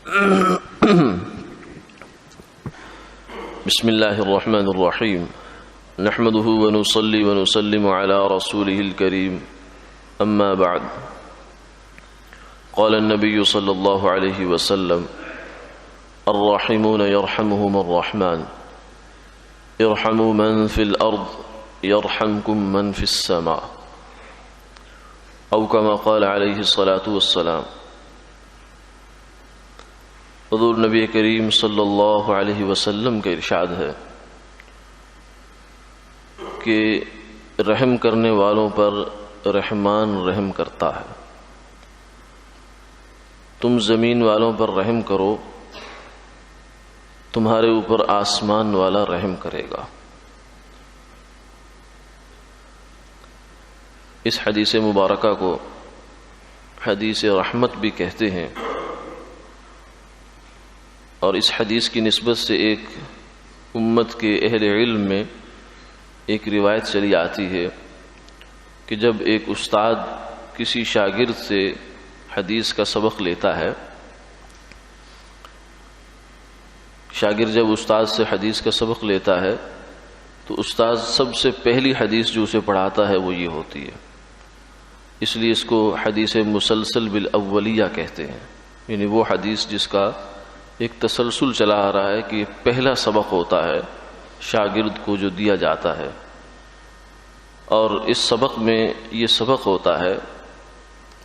بسم الله الرحمن الرحيم نحمده ونصلي ونسلم على رسوله الكريم أما بعد قال النبي صلى الله عليه وسلم الراحمون يرحمهم الرحمن ارحموا من في الأرض يرحمكم من في السماء أو كما قال عليه الصلاة والسلام۔ حضور نبی کریم صلی اللہ علیہ وسلم کا ارشاد ہے کہ رحم کرنے والوں پر رحمان رحم کرتا ہے، تم زمین والوں پر رحم کرو تمہارے اوپر آسمان والا رحم کرے گا۔ اس حدیث مبارکہ کو حدیث رحمت بھی کہتے ہیں، اور اس حدیث کی نسبت سے ایک امت کے اہل علم میں ایک روایت چلی آتی ہے کہ جب ایک استاد کسی شاگرد سے حدیث کا سبق لیتا ہے، شاگرد جب استاد سے حدیث کا سبق لیتا ہے تو استاد سب سے پہلی حدیث جو اسے پڑھاتا ہے وہ یہ ہوتی ہے، اس لیے اس کو حدیث مسلسل بالاولیہ کہتے ہیں، یعنی وہ حدیث جس کا ایک تسلسل چلا آ رہا ہے کہ پہلا سبق ہوتا ہے شاگرد کو جو دیا جاتا ہے، اور اس سبق میں یہ سبق ہوتا ہے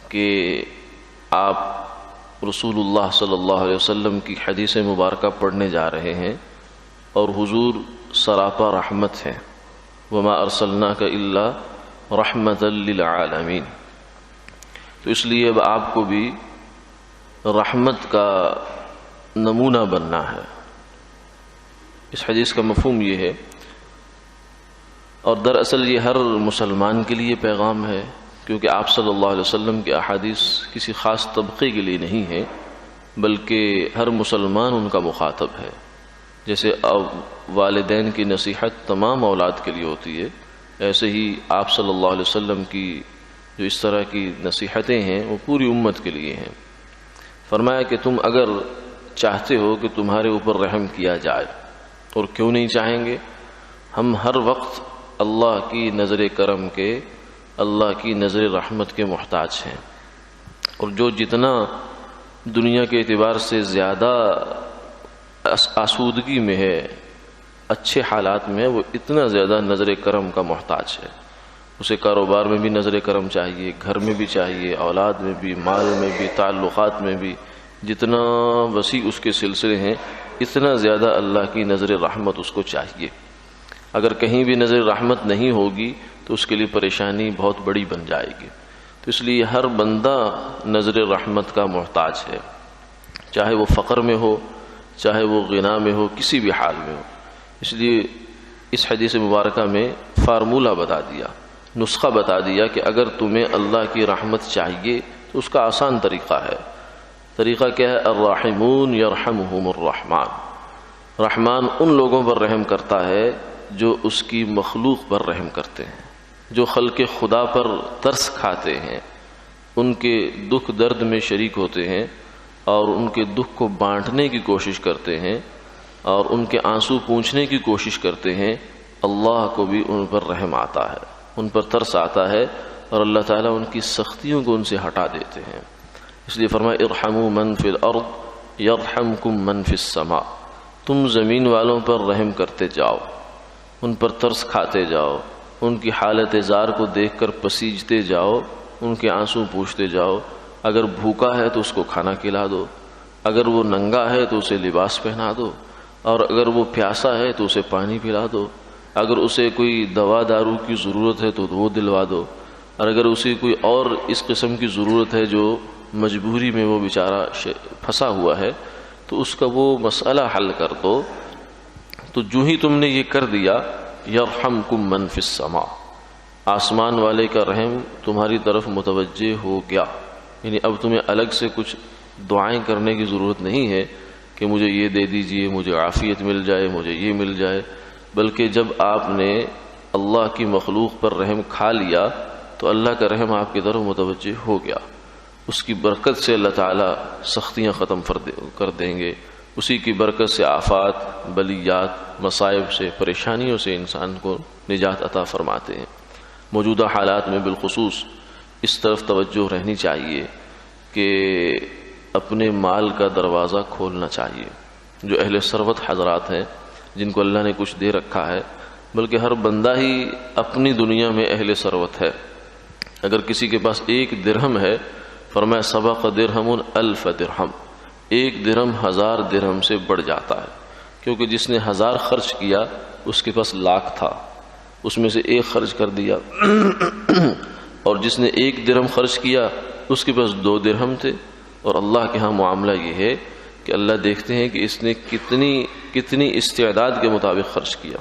کہ آپ رسول اللہ صلی اللہ علیہ وسلم کی حدیث مبارکہ پڑھنے جا رہے ہیں اور حضور سراپا رحمت ہیں، وما ارسلناک الا رحمتا للعالمین، تو اس لیے اب آپ کو بھی رحمت کا نمونہ بننا ہے۔ اس حدیث کا مفہوم یہ ہے، اور دراصل یہ ہر مسلمان کے لیے پیغام ہے، کیونکہ آپ صلی اللہ علیہ وسلم کے احادیث کسی خاص طبقے کے لیے نہیں ہیں بلکہ ہر مسلمان ان کا مخاطب ہے۔ جیسے والدین کی نصیحت تمام اولاد کے لیے ہوتی ہے، ایسے ہی آپ صلی اللہ علیہ وسلم کی جو اس طرح کی نصیحتیں ہیں وہ پوری امت کے لیے ہیں۔ فرمایا کہ تم اگر چاہتے ہو کہ تمہارے اوپر رحم کیا جائے، اور کیوں نہیں چاہیں گے، ہم ہر وقت اللہ کی نظر کرم کے، اللہ کی نظر رحمت کے محتاج ہیں، اور جو جتنا دنیا کے اعتبار سے زیادہ آسودگی میں ہے، اچھے حالات میں، وہ اتنا زیادہ نظر کرم کا محتاج ہے۔ اسے کاروبار میں بھی نظر کرم چاہیے، گھر میں بھی چاہیے، اولاد میں بھی، مال میں بھی، تعلقات میں بھی، جتنا وسیع اس کے سلسلے ہیں اتنا زیادہ اللہ کی نظر رحمت اس کو چاہیے۔ اگر کہیں بھی نظر رحمت نہیں ہوگی تو اس کے لیے پریشانی بہت بڑی بن جائے گی، تو اس لیے ہر بندہ نظر رحمت کا محتاج ہے، چاہے وہ فقر میں ہو، چاہے وہ غنا میں ہو، کسی بھی حال میں ہو۔ اس لیے اس حدیث مبارکہ میں فارمولہ بتا دیا، نسخہ بتا دیا کہ اگر تمہیں اللہ کی رحمت چاہیے تو اس کا آسان طریقہ ہے۔ طریقہ کیا ہے؟ الراحمون یرحمہم الرحمن، رحمان ان لوگوں پر رحم کرتا ہے جو اس کی مخلوق پر رحم کرتے ہیں، جو خلق خدا پر ترس کھاتے ہیں، ان کے دکھ درد میں شریک ہوتے ہیں اور ان کے دکھ کو بانٹنے کی کوشش کرتے ہیں اور ان کے آنسو پونچھنے کی کوشش کرتے ہیں۔ اللہ کو بھی ان پر رحم آتا ہے، ان پر ترس آتا ہے، اور اللہ تعالیٰ ان کی سختیوں کو ان سے ہٹا دیتے ہیں۔ اس لیے فرمایا ارحموا من فی الارض یرحمکم من فی السماء، تم زمین والوں پر رحم کرتے جاؤ، ان پر ترس کھاتے جاؤ، ان کی حالت زار کو دیکھ کر پسیجتے جاؤ، ان کے آنسو پوچھتے جاؤ۔ اگر بھوکا ہے تو اس کو کھانا کھلا دو، اگر وہ ننگا ہے تو اسے لباس پہنا دو، اور اگر وہ پیاسا ہے تو اسے پانی پلا دو، اگر اسے کوئی دوا دارو کی ضرورت ہے تو وہ دلوا دو، اور اگر اسے کوئی اور اس قسم کی ضرورت ہے جو مجبوری میں وہ بیچارہ پھنسا ہوا ہے تو اس کا وہ مسئلہ حل کر دو۔ تو جو ہی تم نے یہ کر دیا، یرحمکم من فی السماء، آسمان والے کا رحم تمہاری طرف متوجہ ہو گیا، یعنی اب تمہیں الگ سے کچھ دعائیں کرنے کی ضرورت نہیں ہے کہ مجھے یہ دے دیجئے، مجھے عافیت مل جائے، مجھے یہ مل جائے، بلکہ جب آپ نے اللہ کی مخلوق پر رحم کھا لیا تو اللہ کا رحم آپ کی طرف متوجہ ہو گیا۔ اس کی برکت سے اللہ تعالیٰ سختیاں ختم کر دیں گے، اسی کی برکت سے آفات، بلیات، مصائب سے، پریشانیوں سے انسان کو نجات عطا فرماتے ہیں۔ موجودہ حالات میں بالخصوص اس طرف توجہ رہنی چاہیے کہ اپنے مال کا دروازہ کھولنا چاہیے۔ جو اہل ثروت حضرات ہیں جن کو اللہ نے کچھ دے رکھا ہے، بلکہ ہر بندہ ہی اپنی دنیا میں اہل ثروت ہے۔ اگر کسی کے پاس 1 درہم ہے، فرمایا سبق درہم 1000 درہم، 1 درہم 1000 درہم سے بڑھ جاتا ہے، کیونکہ جس نے 1000 خرچ کیا اس کے پاس 1,00,000 تھا، اس میں سے 1 خرچ کر دیا، اور جس نے 1 درہم خرچ کیا اس کے پاس 2 درہم تھے۔ اور اللہ کے ہاں معاملہ یہ ہے کہ اللہ دیکھتے ہیں کہ اس نے کتنی استعداد کے مطابق خرچ کیا۔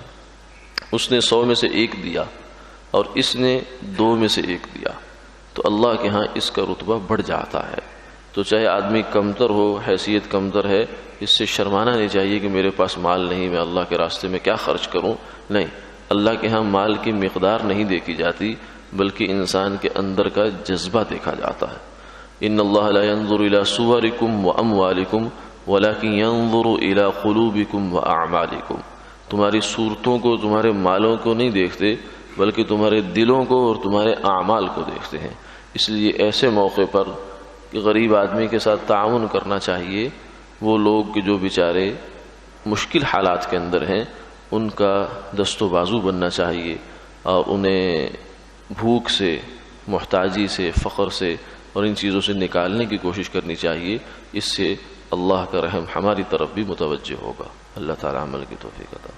اس نے 100 میں سے 1 دیا اور اس نے 2 میں سے 1 دیا، تو اللہ کے ہاں اس کا رتبہ بڑھ جاتا ہے۔ تو چاہے آدمی کمتر ہو، حیثیت کمتر ہے، اس سے شرمانا نہیں چاہیے کہ میرے پاس مال نہیں، میں اللہ کے راستے میں کیا خرچ کروں۔ نہیں، اللہ کے ہاں مال کی مقدار نہیں دیکھی جاتی، بلکہ انسان کے اندر کا جذبہ دیکھا جاتا ہے۔ ان اللہ لا ينظر الى صورکم واموالکم ولکن ينظر الى قلوبکم واعمالکم، تمہاری صورتوں کو، تمہارے مالوں کو نہیں دیکھتے، بلکہ تمہارے دلوں کو اور تمہارے اعمال کو دیکھتے ہیں۔ اس لیے ایسے موقع پر کہ غریب آدمی کے ساتھ تعاون کرنا چاہیے، وہ لوگ جو بیچارے مشکل حالات کے اندر ہیں ان کا دست و بازو بننا چاہیے، اور انہیں بھوک سے، محتاجی سے، فقر سے اور ان چیزوں سے نکالنے کی کوشش کرنی چاہیے۔ اس سے اللہ کا رحم ہماری طرف بھی متوجہ ہوگا۔ اللہ تعالی عمل کی توفیق عطا